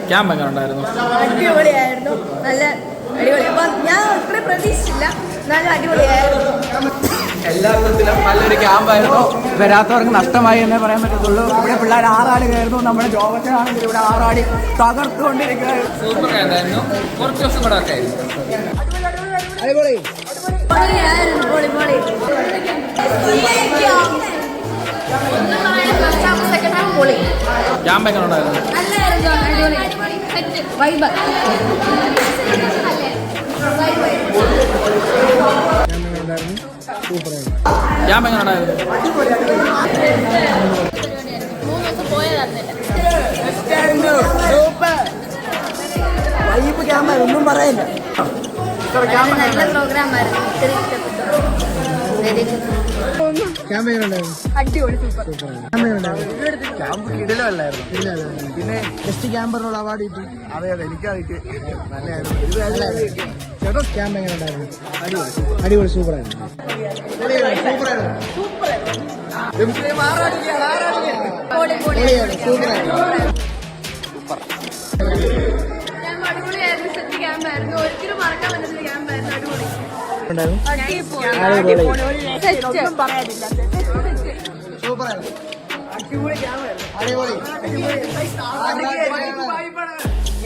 Camp എങ്ങനെ ഉണ്ടായിരുന്നു? അടിപൊളിയായിരുന്നു. നല്ല അടിപൊളി. അപ്പം ഞാൻ അത്രയും പ്രതീക്ഷിച്ചില്ല. നല്ല അടിപൊളിയായിരുന്നു. എല്ലാ അർത്ഥത്തിലും നല്ലൊരു ക്യാമ്പായിരുന്നു. വരാത്തവർക്ക് നഷ്ടമായി എന്നേ പറയാൻ പറ്റത്തുള്ളൂ. ഇവിടെ പിള്ളേർ 6 ആളുകളായിരുന്നു. നമ്മുടെ ജോബച്ചാണെങ്കിൽ ഇവിടെ 6 ആടി തകർത്തുകൊണ്ടിരിക്കുകയായിരുന്നു. സൂപ്പർ ആയിരുന്നു. കുറച്ച് ദിവസം കൂടെ ഒക്കെ ആയിരുന്നു. അടിപൊളി. ക്യാമ്പ് എങ്ങനെ ഉണ്ടായിരുന്നു? ക്യാമ്പ് എങ്ങനെ ഉണ്ടായിരുന്നു? വൈബ് ക്യാമ്പായിരുന്നു. ഒന്നും പറയില്ല. നല്ല പ്രോഗ്രാം ആയിരുന്നു. ക്യാമ്പ് എങ്ങനെ ഉണ്ടായിരുന്നു? അടിപൊളി. സൂപ്പർ. ക്യാമ്പ് കിടിലല്ലായിരുന്നു. പിന്നെ ബെസ്റ്റ് ക്യാമ്പറിനുള്ള അവാർഡ് കിട്ടി. അതെ എനിക്കാ കിട്ടി. നല്ലതായിരുന്നു. ചേട്ടോ ക്യാമ്പ് എങ്ങനെ ഉണ്ടായിരുന്നു? അടിപൊളി സൂപ്പറായിരുന്നു. ഒരിക്കലും മറക്കാൻ പറ്റുന്ന ക്യാമ്പായിരുന്നു.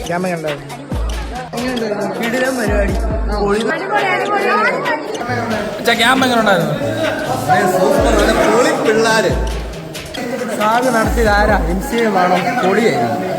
ക്യാമ്പ് എങ്ങനെ ഉണ്ടായിരുന്നു? ക്യാമ്പ് എങ്ങനെ ഉണ്ടായിരുന്നു? പിള്ളേര് സാഗ് നടത്തിയത് ആരാ? MCA വേണം. പൊളിയായിരുന്നു.